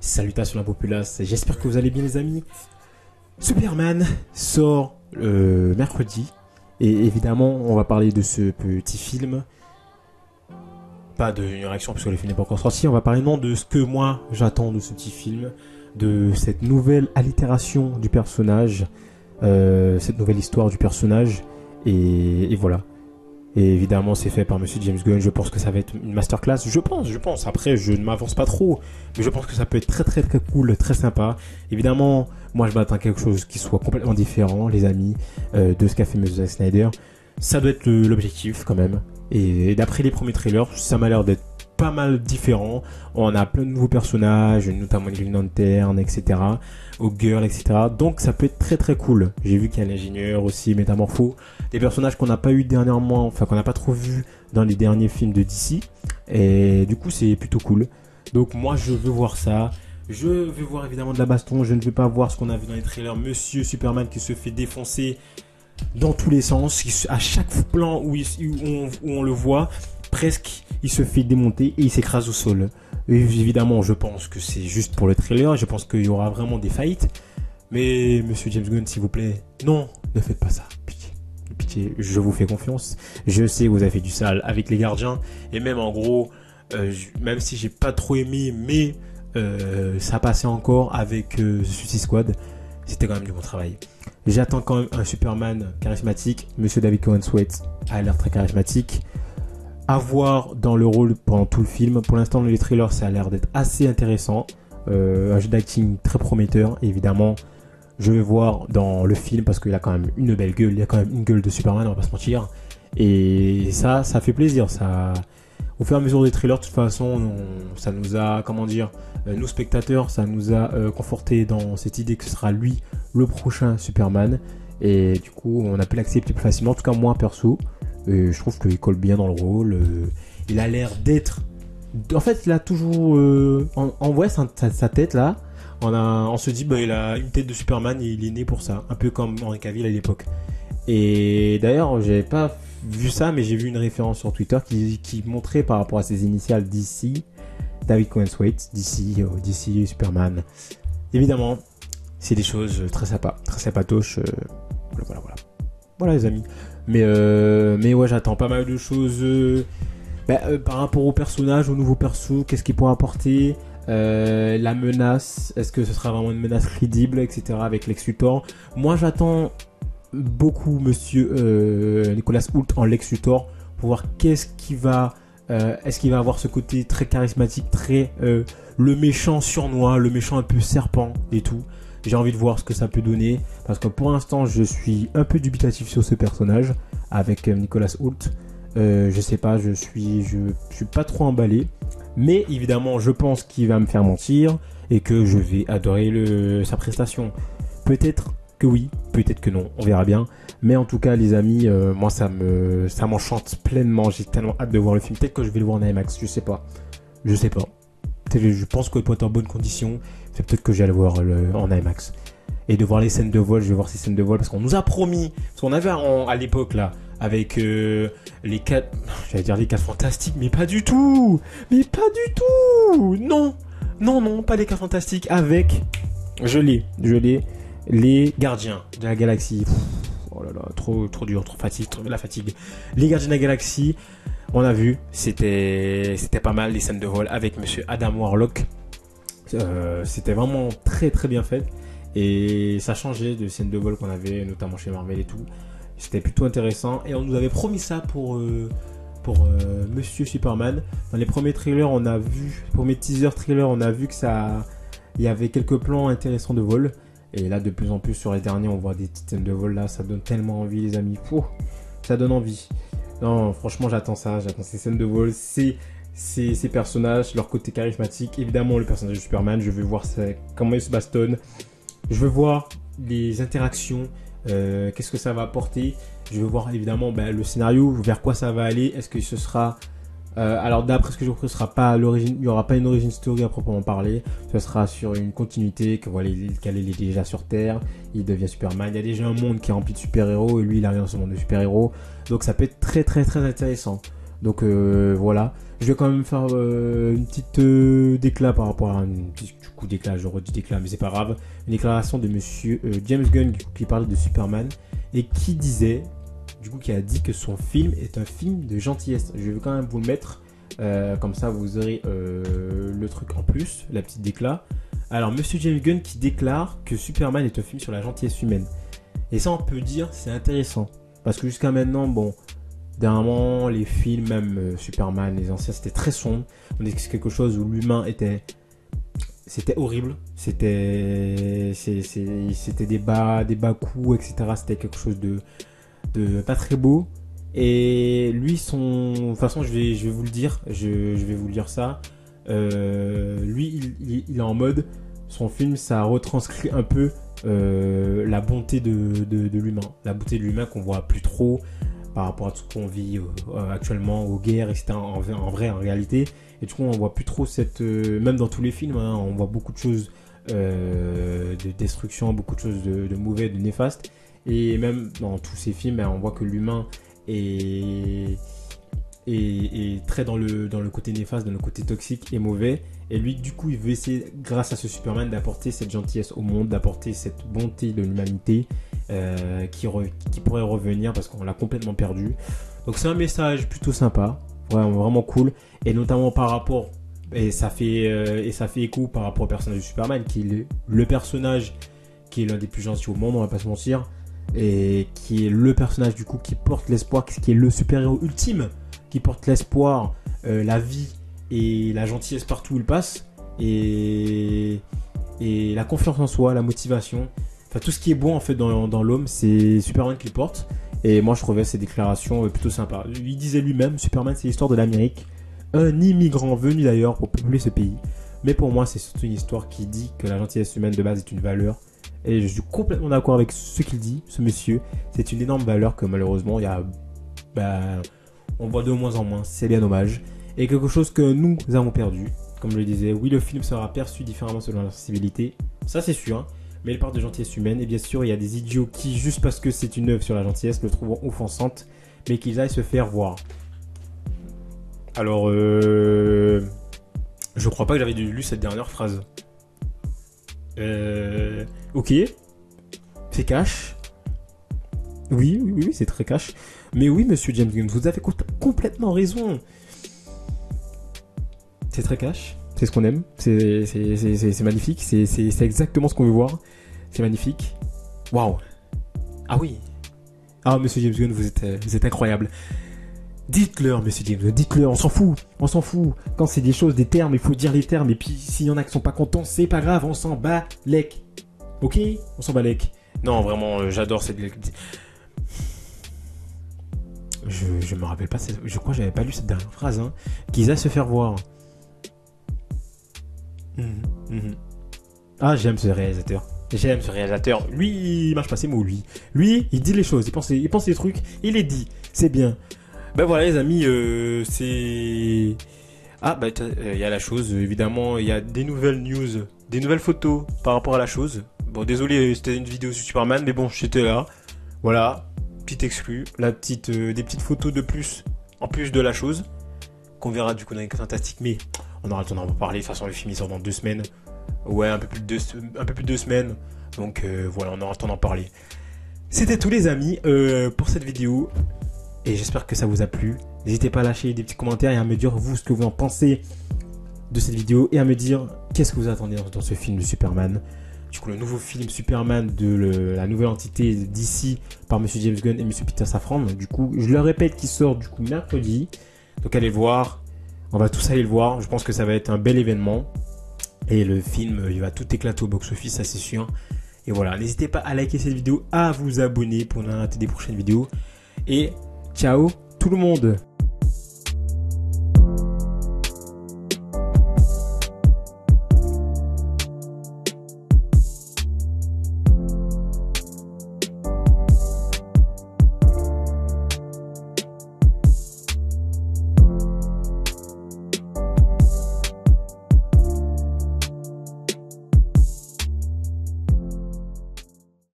Salutations la populace, j'espère que vous allez bien les amis. Superman sort mercredi et évidemment on va parler de ce petit film. Pas d'une réaction parce que le film n'est pas encore sorti, on va parler non de ce que moi j'attends de ce petit film, de cette nouvelle allitération du personnage, cette nouvelle histoire du personnage et voilà. Et évidemment, c'est fait par Monsieur James Gunn. Je pense que ça va être une masterclass. Je pense. Après, je ne m'avance pas trop. Mais je pense que ça peut être très, très, très cool, très sympa. Évidemment, moi, je m'attends à quelque chose qui soit complètement différent, les amis, de ce qu'a fait Monsieur Zack Snyder. Ça doit être l'objectif, quand même. Et d'après les premiers trailers, ça m'a l'air d'être pas mal différent. On a plein de nouveaux personnages, notamment Green Lantern, etc. Girl, etc. Donc ça peut être très très cool. J'ai vu qu'il y a l'ingénieur aussi, Métamorpho, des personnages qu'on n'a pas eu dernièrement, enfin qu'on n'a pas trop vu dans les derniers films de DC. Et du coup c'est plutôt cool. Donc moi je veux voir ça. Je veux voir évidemment de la baston. Je ne veux pas voir ce qu'on a vu dans les trailers. Monsieur Superman qui se fait défoncer dans tous les sens. À chaque plan où on le voit, presque il se fait démonter et il s'écrase au sol. Et évidemment, je pense que c'est juste pour le trailer. Je pense qu'il y aura vraiment des fights. Mais Monsieur James Gunn, s'il vous plaît, non, ne faites pas ça. Pitié, pitié, je vous fais confiance. Je sais que vous avez fait du sale avec les gardiens. Et même en gros, même si j'ai pas trop aimé, mais ça passait encore avec Suicide Squad. C'était quand même du bon travail. J'attends quand même un Superman charismatique. Monsieur David Corenswet a l'air très charismatique. À voir dans le rôle pendant tout le film. Pour l'instant, les trailers, ça a l'air d'être assez intéressant. Un jeu d'acting très prometteur. Évidemment, je vais voir dans le film parce qu'il a quand même une belle gueule. Il y a quand même une gueule de Superman, on va pas se mentir. Et ça fait plaisir. Ça, au fur et à mesure des trailers, de toute façon, ça nous a, nous spectateurs, ça nous a conforté dans cette idée que ce sera lui le prochain Superman. Et du coup, on a pu l'accepter plus facilement. En tout cas, moi perso. Et je trouve qu'il colle bien dans le rôle. Il a l'air d'être... En fait, il a toujours... on voit sa tête là. On se dit, il a une tête de Superman et il est né pour ça. Un peu comme Henry Cavill à l'époque. Et d'ailleurs, j'avais pas vu ça, mais j'ai vu une référence sur Twitter qui montrait par rapport à ses initiales DC, David Corenswet, DC Superman. Évidemment, c'est des choses très sympas, très sympatoches. Voilà. Voilà les amis. Mais ouais, j'attends pas mal de choses par rapport au personnage, au nouveau perso, qu'est-ce qu'il pourra apporter, la menace, est-ce que ce sera vraiment une menace crédible, etc. avec Lex Luthor. Moi j'attends beaucoup Monsieur Nicolas Hoult en Lex Luthor pour voir qu'est-ce qu'il va... est-ce qu'il va avoir ce côté très charismatique, très le méchant sournois, le méchant un peu serpent et tout. J'ai envie de voir ce que ça peut donner parce que pour l'instant je suis un peu dubitatif sur ce personnage avec Nicolas Hoult. Je sais pas, je suis pas trop emballé, mais évidemment je pense qu'il va me faire mentir et que je vais adorer sa prestation. Peut-être que oui, peut-être que non, on verra bien. Mais en tout cas les amis, moi ça m'enchante pleinement. J'ai tellement hâte de voir le film. Peut-être que je vais le voir en IMAX, je sais pas. Je pense qu'il peut être en bonne condition. C'est peut-être que j'allais voir en IMAX. Et de voir les scènes de vol, je vais voir ces scènes de vol parce qu'on nous a promis. Parce qu'on avait à l'époque là, avec les 4... J'allais dire les 4 fantastiques, mais pas du tout. Non, pas les 4 fantastiques. Avec... Je l'ai. Les gardiens de la galaxie. Oh là là, trop dur, la fatigue. Les gardiens de la galaxie, on a vu, c'était pas mal les scènes de vol avec Monsieur Adam Warlock. C'était vraiment très très bien fait et ça changeait de scènes de vol qu'on avait notamment chez Marvel et tout. C'était plutôt intéressant et on nous avait promis ça pour Monsieur Superman. Dans les premiers trailers, premiers teaser trailers, on a vu que il y avait quelques plans intéressants de vol. Et là, de plus en plus sur les derniers, on voit des petites scènes de vol là, ça donne tellement envie les amis. Ça donne envie. Non, franchement, j'attends ces scènes de vol, ces personnages, leur côté charismatique. Évidemment, le personnage de Superman, je veux voir comment il se bastonne. Je veux voir les interactions, qu'est-ce que ça va apporter. Je veux voir évidemment le scénario, vers quoi ça va aller. Est-ce que ce sera... alors d'après ce que j'ai compris, ce sera pas à l'origine, il n'y aura pas une origin story à proprement parler. Ce sera sur une continuité, qu'elle est déjà sur Terre, il devient Superman. Il y a déjà un monde qui est rempli de super-héros et lui il arrive dans ce monde de super-héros. Donc ça peut être très très très intéressant. Donc voilà, je vais quand même faire une petite déclat par rapport à du coup déclat, je redis déclat, mais c'est pas grave. Une déclaration de monsieur James Gunn qui parlait de Superman et qui disait, du coup qui a dit que son film est un film de gentillesse. Je vais quand même vous le mettre, comme ça vous aurez le truc en plus, la petite déclat. Alors monsieur James Gunn qui déclare que Superman est un film sur la gentillesse humaine. Et ça on peut dire c'est intéressant, parce que jusqu'à maintenant, bon, dernièrement, les films, même Superman, les anciens, c'était très sombre. On est quelque chose où l'humain c'était horrible. C'était des bas coups, etc. C'était quelque chose de pas très beau. Et lui, de toute façon, je vais vous le dire, je vais vous lire ça. Lui, il est en mode, son film, ça retranscrit un peu la bonté de l'humain. La bonté de l'humain qu'on voit plus trop par rapport à tout ce qu'on vit actuellement, aux guerres, etc. En réalité. Et du coup, on voit plus trop même dans tous les films, hein, on voit beaucoup de choses de destruction, beaucoup de choses de mauvais, de néfastes. Et même dans tous ces films, on voit que l'humain est très dans le côté néfaste, dans le côté toxique et mauvais. Et lui, du coup, il veut essayer, grâce à ce Superman, d'apporter cette gentillesse au monde, d'apporter cette bonté de l'humanité qui pourrait revenir parce qu'on l'a complètement perdu. Donc c'est un message plutôt sympa, vraiment cool. Et notamment par rapport, et ça fait écho par rapport au personnage de Superman, qui est le personnage qui est l'un des plus gentils au monde, on va pas se mentir. Et qui est le personnage du coup qui porte l'espoir, qui est le super-héros ultime, qui porte l'espoir, la vie et la gentillesse partout où il passe, et la confiance en soi, la motivation, enfin tout ce qui est bon en fait dans l'homme, c'est Superman qui le porte. Et moi je trouvais ces déclarations plutôt sympas. Il disait lui-même, Superman c'est l'histoire de l'Amérique, un immigrant venu d'ailleurs pour peupler ce pays. Mais pour moi c'est surtout une histoire qui dit que la gentillesse humaine de base est une valeur. Et je suis complètement d'accord avec ce qu'il dit, ce monsieur. C'est une énorme valeur que malheureusement on voit de moins en moins. C'est bien dommage. Et quelque chose que nous avons perdu. Comme je le disais, oui, le film sera perçu différemment selon la sensibilité. Ça, c'est sûr. Hein. Mais il parle de gentillesse humaine. Et bien sûr, il y a des idiots qui, juste parce que c'est une œuvre sur la gentillesse, le trouvent offensante. Mais qu'ils aillent se faire voir. Alors, je crois pas que j'avais lu cette dernière phrase. Ok. C'est cash. Oui, c'est très cash. Mais oui, monsieur James Gunn, vous avez complètement raison. C'est très cash. C'est ce qu'on aime. C'est magnifique. C'est exactement ce qu'on veut voir. C'est magnifique. Waouh. Ah oui. Ah, monsieur James Gunn, vous êtes incroyable. Dites-leur, monsieur James, dites-leur, on s'en fout. Quand c'est des choses, des termes, il faut dire les termes. Et puis, s'il y en a qui sont pas contents, c'est pas grave, on s'en bat lec. Ok? On s'en bat lec. Non, vraiment, j'adore cette... Je me rappelle pas, je crois que j'avais pas lu cette dernière phrase, hein. Qu'ils aillent se faire voir. Ah, j'aime ce réalisateur. Lui, il marche pas ses mots, lui. Lui, il dit les choses, il pense les trucs, il les dit. C'est bien. Ben voilà les amis, c'est... Ah bah il y a la chose, évidemment, il y a des nouvelles news, des nouvelles photos par rapport à la chose. Bon désolé, c'était une vidéo sur Superman, mais bon, j'étais là. Voilà, petite exclu, des petites photos de plus, en plus de la chose, qu'on verra du coup dans les Fantastiques, mais on aura le temps d'en parler, de toute façon le film il sort dans 2 semaines. Ouais, un peu plus de 2 semaines, donc voilà, on aura le temps d'en parler. C'était tout les amis pour cette vidéo. Et j'espère que ça vous a plu. N'hésitez pas à lâcher des petits commentaires et à me dire vous ce que vous en pensez de cette vidéo. Et à me dire qu'est-ce que vous attendez dans ce film de Superman. Du coup le nouveau film Superman de la nouvelle entité d'ici par Monsieur James Gunn et Monsieur Peter Safran. Du coup je le répète qu'il sort du coup mercredi. Donc allez le voir. On va tous aller le voir. Je pense que ça va être un bel événement. Et le film il va tout éclater au box-office, ça c'est sûr. Et voilà, n'hésitez pas à liker cette vidéo, à vous abonner pour ne pas rater des prochaines vidéos. Et ciao tout le monde!